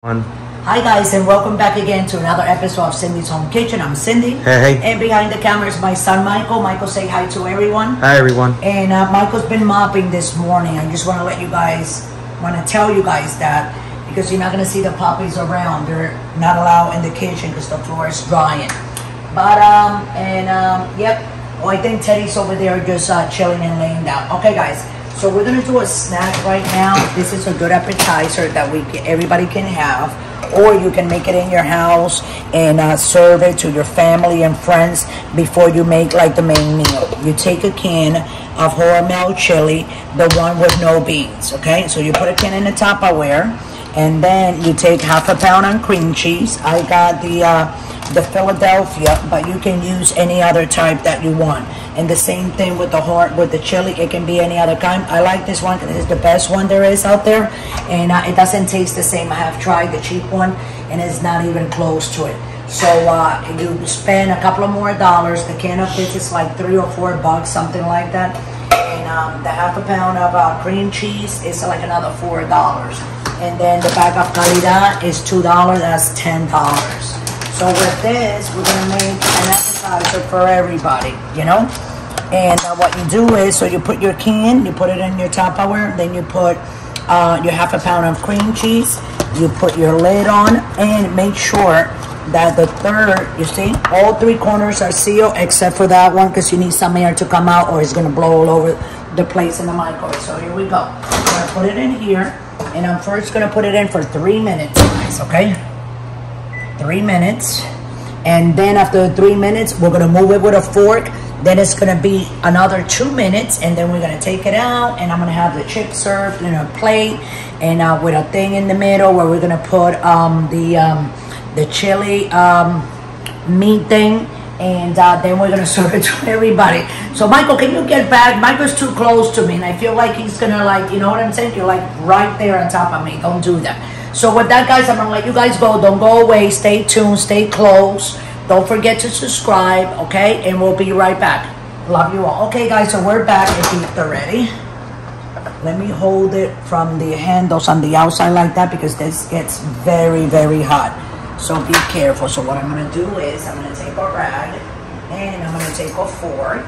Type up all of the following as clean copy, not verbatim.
Hi guys, and welcome back again to another episode of Cindy's Home Kitchen. I'm Cindy. Hey. And behind the camera is my son Michael. Michael, say hi to everyone. Hi everyone. And Michael's been mopping this morning. I just want to tell you guys that because you're not going to see the puppies around. They're not allowed in the kitchen because the floor is drying. But yep. Oh, I think Teddy's over there just chilling and laying down. Okay, guys. So we're gonna do a snack right now. This is a good appetizer that everybody can have, or you can make it in your house and serve it to your family and friends before you make like the main meal. You take a can of Hormel chili, the one with no beans. Okay, so you put a can in the Tupperware, and then you take half a pound of cream cheese. I got the Philadelphia, but you can use any other type that you want. And the same thing with the chili. It can be any other kind. I like this one because it's the best one there is out there, and it doesn't taste the same. I have tried the cheap one, and it's not even close to it. So you spend a couple of more dollars. The can of this is like $3 or $4, something like that. And the half a pound of cream cheese is like another $4. And then the bag of calidad is $2. That's $10. So with this, we're gonna make an appetizer for everybody, you know? And what you do is, so you put your can, you put it in your Tupperware, then you put your half a pound of cream cheese, you put your lid on, and make sure that the third, you see, all three corners are sealed except for that one because you need some air to come out or it's gonna blow all over the place in the microwave. So here we go. I'm gonna put it in here, and I'm first gonna put it in for 3 minutes, guys, okay? 3 minutes, and then after 3 minutes we're gonna move it with a fork. Then it's gonna be another 2 minutes, and then we're gonna take it out, and I'm gonna have the chips served in a plate, and with a thing in the middle where we're gonna put the chili meat thing, and then we're gonna serve it to everybody. So Michael, can you get back? Michael's too close to me, and I feel like he's gonna, like, you know what I'm saying? You're like right there on top of me. Don't do that. So with that, guys, I'm gonna let you guys go. Don't go away. Stay tuned. Stay close. Don't forget to subscribe, okay? And we'll be right back. Love you all. Okay, guys, so we're back. If you're ready, let me hold it from the handles on the outside like that because this gets very, very hot. So be careful. So what I'm gonna do is I'm gonna take a rag and I'm gonna take a fork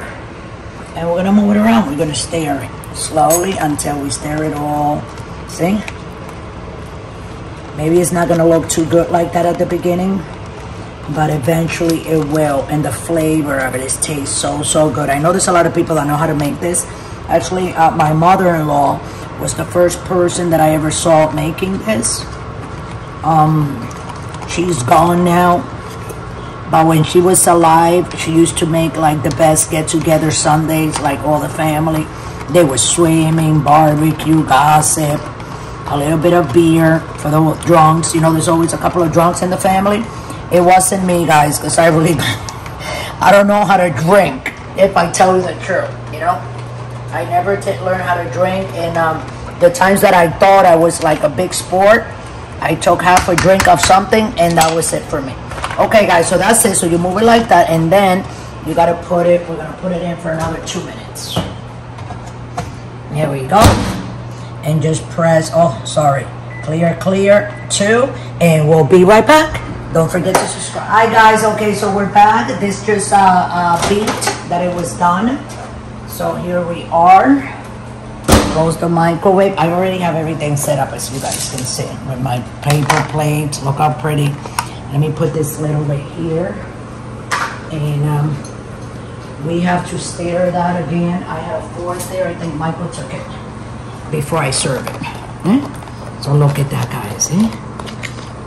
and we're gonna move it around. We're gonna stir it slowly until we stir it all. See? Maybe it's not gonna look too good like that at the beginning, but eventually it will, and the flavor of it tastes so good. I know there's a lot of people that know how to make this. Actually, my mother-in-law was the first person that I ever saw making this. She's gone now, but when she was alive, she used to make like the best get-together Sundays, like all the family. They were swimming, barbecue, gossip, a little bit of beer for the drunks. You know, there's always a couple of drunks in the family. It wasn't me, guys, because I don't know how to drink, if I tell you the truth, you know. I never learned how to drink, and the times that I thought I was like a big sport, I took half a drink of something, and that was it for me. Okay, guys, so that's it. So you move it like that, and then you gotta we're gonna put it in for another 2 minutes. There we go. And just press, clear, 2, and we'll be right back. Don't forget to subscribe. Hi guys, okay, so we're back. This just beeped that it was done. So here we are. Close the microwave. I already have everything set up, as you guys can see, with my paper plates. Look how pretty. Let me put this lid over here. And we have to stir that again. I have a fork there. I think Michael took it before I serve it. So look at that, guys.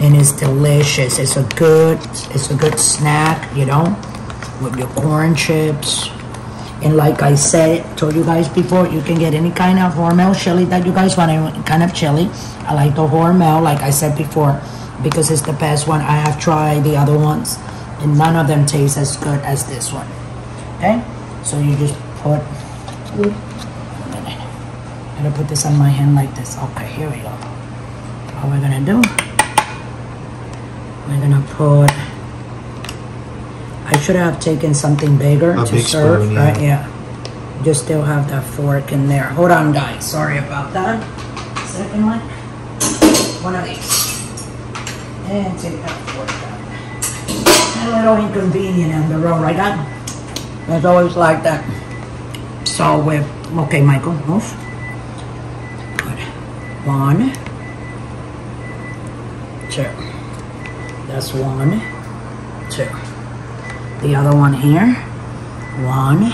And it's delicious. It's a good snack, you know, with your corn chips. And like I said, told you guys before, you can get any kind of Hormel chili that you guys want, any kind of chili. I like the Hormel, like I said before, because it's the best one. I have tried the other ones, and none of them taste as good as this one. Okay, so you just put. I'm gonna put this on my hand like this. Okay, here we go. What we're gonna do, we're gonna put, I should have taken something bigger to serve, spoon, yeah. Right? Yeah. Just still have that fork in there. Hold on, guys. Sorry about that. Second one. One of these. And take that fork out. A little inconvenient on the road, right, guys? It's always like that. So with, okay, Michael, move. Good. 1, 2. That's 1, 2. The other one here. 1,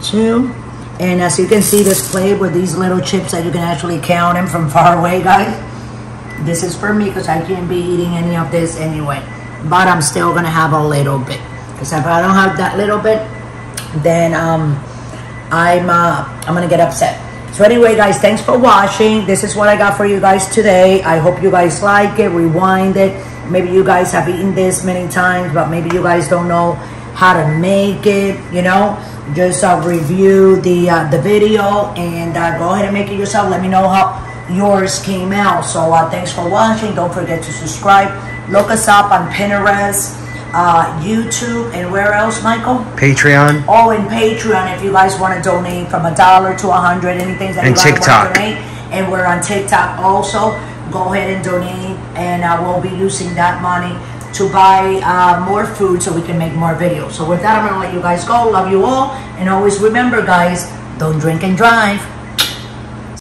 2. And as you can see, this plate with these little chips that you can actually count them from far away, guys. This is for me because I can't be eating any of this anyway. But I'm still gonna have a little bit. Because if I don't have that little bit, then I'm gonna get upset. So anyway, guys, thanks for watching. This is what I got for you guys today. I hope you guys like it, rewind it. Maybe you guys have eaten this many times, but maybe you guys don't know how to make it, you know. Just review the video and go ahead and make it yourself. Let me know how yours came out. So thanks for watching. Don't forget to subscribe. Look us up on Pinterest, YouTube, and where else, Michael? Patreon. Oh, and Patreon if you guys want to donate from $1 to 100, anything that and you guys TikTok. want to donate. And we're on TikTok also. Go ahead and donate, and we'll be using that money to buy more food so we can make more videos. So with that, I'm gonna let you guys go. Love you all, and always remember, guys, don't drink and drive.